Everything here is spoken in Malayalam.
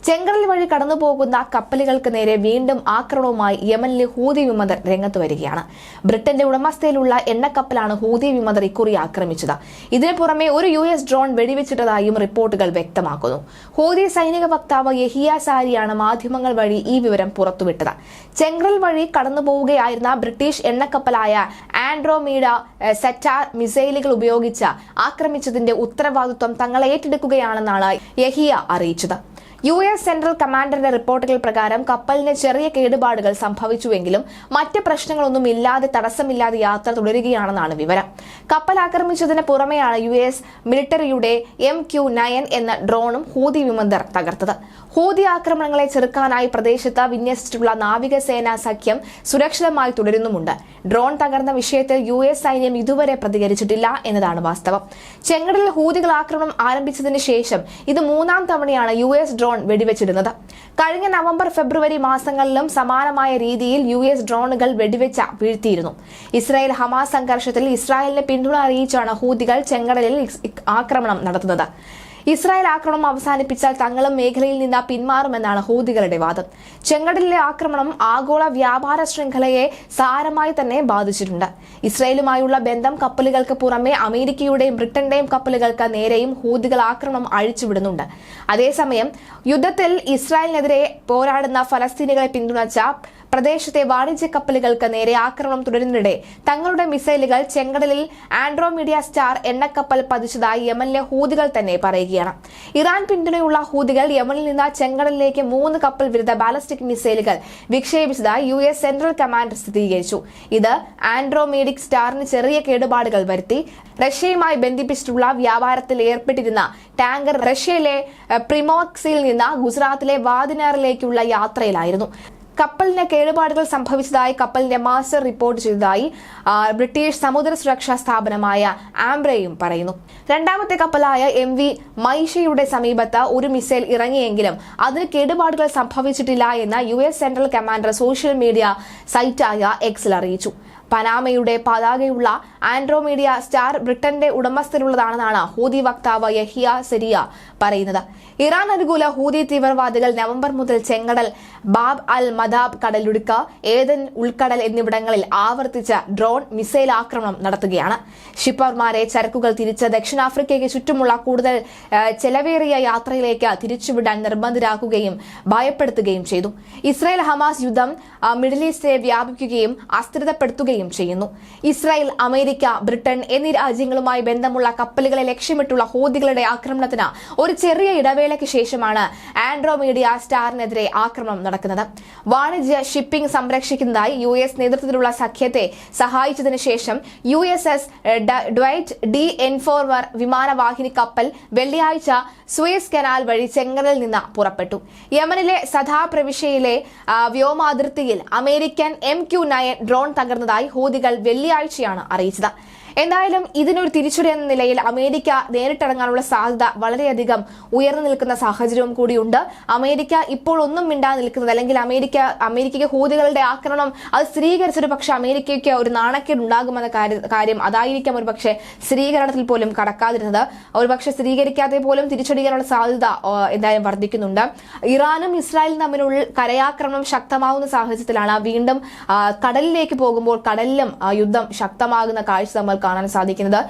ചെങ്കടൽ വഴി കടന്നുപോകുന്ന കപ്പലുകൾക്ക് നേരെ വീണ്ടും ആക്രമണവുമായി യമനിലെ ഹൂതി വിമതർ രംഗത്ത് വരികയാണ്. ബ്രിട്ടന്റെ ഉടമസ്ഥയിലുള്ള എണ്ണക്കപ്പലാണ് ഹൂതി വിമതർ ഇക്കുറി ആക്രമിച്ചത്. ഇതിനു പുറമെ ഒരു US ഡ്രോൺ വെടിവെച്ചിട്ടതായും റിപ്പോർട്ടുകൾ വ്യക്തമാക്കുന്നു. ഹൂതി സൈനിക വക്താവ് യഹിയ സാരിയാണ് മാധ്യമങ്ങൾ വഴി ഈ വിവരം പുറത്തുവിട്ടത്. ചെങ്കടൽ വഴി കടന്നുപോവുകയായിരുന്ന ബ്രിട്ടീഷ് എണ്ണക്കപ്പലായ ആൻഡ്രോമീഡ സെറ്റാർ മിസൈലുകൾ ഉപയോഗിച്ച് ആക്രമിച്ചതിന്റെ ഉത്തരവാദിത്വം തങ്ങൾ ഏറ്റെടുക്കുകയാണെന്നാണ് യഹിയ അറിയിച്ചത്. US സെൻട്രൽ കമാൻഡറുടെ റിപ്പോർട്ടുകൾ പ്രകാരം കപ്പലിന് ചെറിയ കേടുപാടുകൾ സംഭവിച്ചുവെങ്കിലും മറ്റ് പ്രശ്നങ്ങളൊന്നും ഇല്ലാതെ തടസ്സമില്ലാതെ യാത്ര തുടരുകയാണെന്നാണ് വിവരം. കപ്പൽ ആക്രമിച്ചതിന് പുറമെയാണ് US മിലിറ്ററിയുടെ MQ-9 എന്ന ഡ്രോണും ഹൂതി വിമതർ തകർത്തത്. ഹൂതി ആക്രമണങ്ങളെ ചെറുക്കാനായി പ്രദേശത്ത് വിന്യസിച്ചിട്ടുള്ള നാവികസേനാ സഖ്യം സുരക്ഷിതമായി തുടരുന്നുമുണ്ട്. ഡ്രോൺ തകർന്ന വിഷയത്തിൽ US സൈന്യം ഇതുവരെ പ്രതികരിച്ചിട്ടില്ല എന്നതാണ് വാസ്തവം. ചെങ്കടലിൽ ഹൂതികൾ ആക്രമണം ആരംഭിച്ചതിന് ശേഷം ഇത് 3ാം തവണയാണ് US ഡ്രോൺ വെടിവെച്ചിടുന്നത്. കഴിഞ്ഞ നവംബർ ഫെബ്രുവരി മാസങ്ങളിലും സമാനമായ രീതിയിൽ US ഡ്രോണുകൾ വെടിവെച്ച വീഴ്ത്തിയിരുന്നു. ഇസ്രായേൽ ഹമാസ് സംഘർഷത്തിൽ ഇസ്രായേലിന് പിന്തുണ അറിയിച്ചാണ് ഹൂതികൾ ചെങ്കടലിൽ ആക്രമണം നടത്തുന്നത്. ഇസ്രായേൽ ആക്രമണം അവസാനിപ്പിച്ചാൽ തങ്ങളും മേഖലയിൽ നിന്ന് പിന്മാറുമെന്നാണ് ഹൂതികളുടെ വാദം. ചെങ്കടലിലെ ആക്രമണം ആഗോള വ്യാപാര ശൃംഖലയെ സാരമായി തന്നെ ബാധിച്ചിട്ടുണ്ട്. ഇസ്രായേലുമായുള്ള ബന്ധം കപ്പലുകൾക്ക് പുറമെ അമേരിക്കയുടെയും ബ്രിട്ടന്റെയും കപ്പലുകൾക്ക് നേരെയും ഹൂതികൾ ആക്രമണം അഴിച്ചുവിടുന്നുണ്ട്. അതേസമയം യുദ്ധത്തിൽ ഇസ്രായേലിനെതിരെ പോരാടുന്ന ഫലസ്തീനികളെ പിന്തുണച്ച പ്രദേശത്തെ വാണിജ്യ കപ്പലുകൾക്ക് നേരെ ആക്രമണം തുടരുന്നതിനിടെ തങ്ങളുടെ മിസൈലുകൾ ചെങ്കടലിൽ ആൻഡ്രോമീഡിയ സ്റ്റാർ എണ്ണക്കപ്പൽ പതിച്ചതായി യമനിലെ ഹൂതികൾ തന്നെ പറയുകയാണ്. ഇറാൻ പിന്തുണയുള്ള ഹൂതികൾ യമനിൽ നിന്ന് ചെങ്കടലിലേക്ക് 3 കപ്പൽ വിരുദ്ധ ബാലിസ്റ്റിക് മിസൈലുകൾ വിക്ഷേപിച്ചതായി US സെൻട്രൽ കമാൻഡ് സ്ഥിരീകരിച്ചു. ഇത് ആൻഡ്രോമീഡിക് സ്റ്റാറിന് ചെറിയ കേടുപാടുകൾ വരുത്തി. റഷ്യയുമായി ബന്ധിപ്പിച്ചിട്ടുള്ള വ്യാപാരത്തിൽ ഏർപ്പെട്ടിരുന്ന ടാങ്കർ റഷ്യയിലെ പ്രിമോർസ്കിൽ നിന്ന് ഗുജറാത്തിലെ വാദിനാറിലേക്കുള്ള യാത്രയിലായിരുന്നു. കപ്പലിന് കേടുപാടുകൾ സംഭവിച്ചതായി കപ്പലിന്റെ മാസ്റ്റർ റിപ്പോർട്ട് ചെയ്തതായി ബ്രിട്ടീഷ് സമുദ്ര സുരക്ഷാ സ്ഥാപനമായ ആംബ്രയും പറയുന്നു. 2ാമത്തെ കപ്പലായ MV മൈഷയുടെ സമീപത്ത് ഒരു മിസൈൽ ഇറങ്ങിയെങ്കിലും അതിന് കേടുപാടുകൾ സംഭവിച്ചിട്ടില്ല എന്ന് US central commander social media സൈറ്റായ Xൽ അറിയിച്ചു. പനാമയുടെ പതാകയുള്ള ആൻഡ്രോമീഡിയ സ്റ്റാർ ബ്രിട്ടന്റെ ഉടമസ്ഥയിലുള്ളതാണെന്നാണ് ഹൂതി വക്താവ് യഹിയ സരിയ പറയുന്നത്. ഇറാൻ അനുകൂല ഹൂതി തീവ്രവാദികൾ നവംബർ മുതൽ ചെങ്കടൽ, ബാബ് അൽ മദാബ് കടലിടുക്ക്, ഏദൻ ഉൾക്കടൽ എന്നിവിടങ്ങളിൽ ആവർത്തിച്ച് ഡ്രോൺ മിസൈൽ ആക്രമണം നടത്തുകയാണ്. ഷിപ്പർമാരെ ചരക്കുകൾ തിരിച്ച് ദക്ഷിണാഫ്രിക്കയ്ക്ക് ചുറ്റുമുള്ള കൂടുതൽ ചെലവേറിയ യാത്രയിലേക്ക് തിരിച്ചുവിടാൻ നിർബന്ധിതരാക്കുകയും ഭയപ്പെടുത്തുകയും ചെയ്തു. ഇസ്രായേൽ ഹമാസ് യുദ്ധം മിഡിൽ ഈസ്റ്റിൽ വ്യാപിക്കുകയും അസ്ഥിരതപ്പെടുത്തുകയും ചെയ്യുന്നു. ഇസ്രായേൽ, അമേരിക്ക, ബ്രിട്ടൻ എന്നീ രാജ്യങ്ങളുമായി ബന്ധമുള്ള കപ്പലുകളെ ലക്ഷ്യമിട്ടുള്ള ഹൂതികളുടെ ആക്രമണത്തിന് ഒരു ചെറിയ ഇടവേളയ്ക്ക് ശേഷമാണ് ആൻഡ്രോമീഡിയ സ്റ്റാറിനെതിരെ ആക്രമണം നടക്കുന്നത്. വാണിജ്യ ഷിപ്പിംഗ് സംരക്ഷിക്കുന്നതായി US നേതൃത്വത്തിലുള്ള സഖ്യത്തെ സഹായിച്ചതിനു ശേഷം USS ഡ്വൈറ്റ് ഡി എൻഫോർമർ വിമാനവാഹിനി കപ്പൽ വെള്ളിയാഴ്ച സൂയസ് കനാൽ വഴി ചെങ്കടലിൽ നിന്ന് പുറപ്പെട്ടു. യമനിലെ സദാ പ്രവിശ്യയിലെ വ്യോമാതിർത്തിയിൽ അമേരിക്കൻ MQ-9 ഡ്രോൺ തകർന്നതായി ഹൂതികൾ വെള്ളിയാഴ്ചയാണ് അറിയിച്ചത്. എന്തായാലും ഇതിനൊരു തിരിച്ചടി എന്ന നിലയിൽ അമേരിക്ക നേരിട്ടിറങ്ങാനുള്ള സാധ്യത വളരെയധികം ഉയർന്നു നിൽക്കുന്ന സാഹചര്യവും കൂടിയുണ്ട്. അമേരിക്ക ഇപ്പോൾ ഒന്നും മിണ്ടാതെ നിൽക്കുന്നത്, അല്ലെങ്കിൽ അമേരിക്കയ്ക്ക് ഹൂതികളുടെ ആക്രമണം അത് സ്ഥിരീകരിച്ചൊരു പക്ഷെ അമേരിക്കയ്ക്ക് ഒരു നാണക്കേട് ഉണ്ടാകുമെന്ന കാര്യം അതായിരിക്കാം ഒരു പക്ഷേ സ്ഥിരീകരണത്തിൽ പോലും കടക്കാതിരുന്നത്. ഒരു പക്ഷെ സ്ഥിരീകരിക്കാതെ പോലും തിരിച്ചടിക്കാനുള്ള സാധ്യത എന്തായാലും വർദ്ധിക്കുന്നുണ്ട്. ഇറാനും ഇസ്രായേലും തമ്മിലുള്ള കരയാക്രമണം ശക്തമാകുന്ന സാഹചര്യത്തിലാണ് വീണ്ടും കടലിലേക്ക് പോകുമ്പോൾ കടലിലും യുദ്ധം ശക്തമാകുന്ന കാഴ്ച നമ്മൾ കാണാൻ സാധിക്കുന്നത്.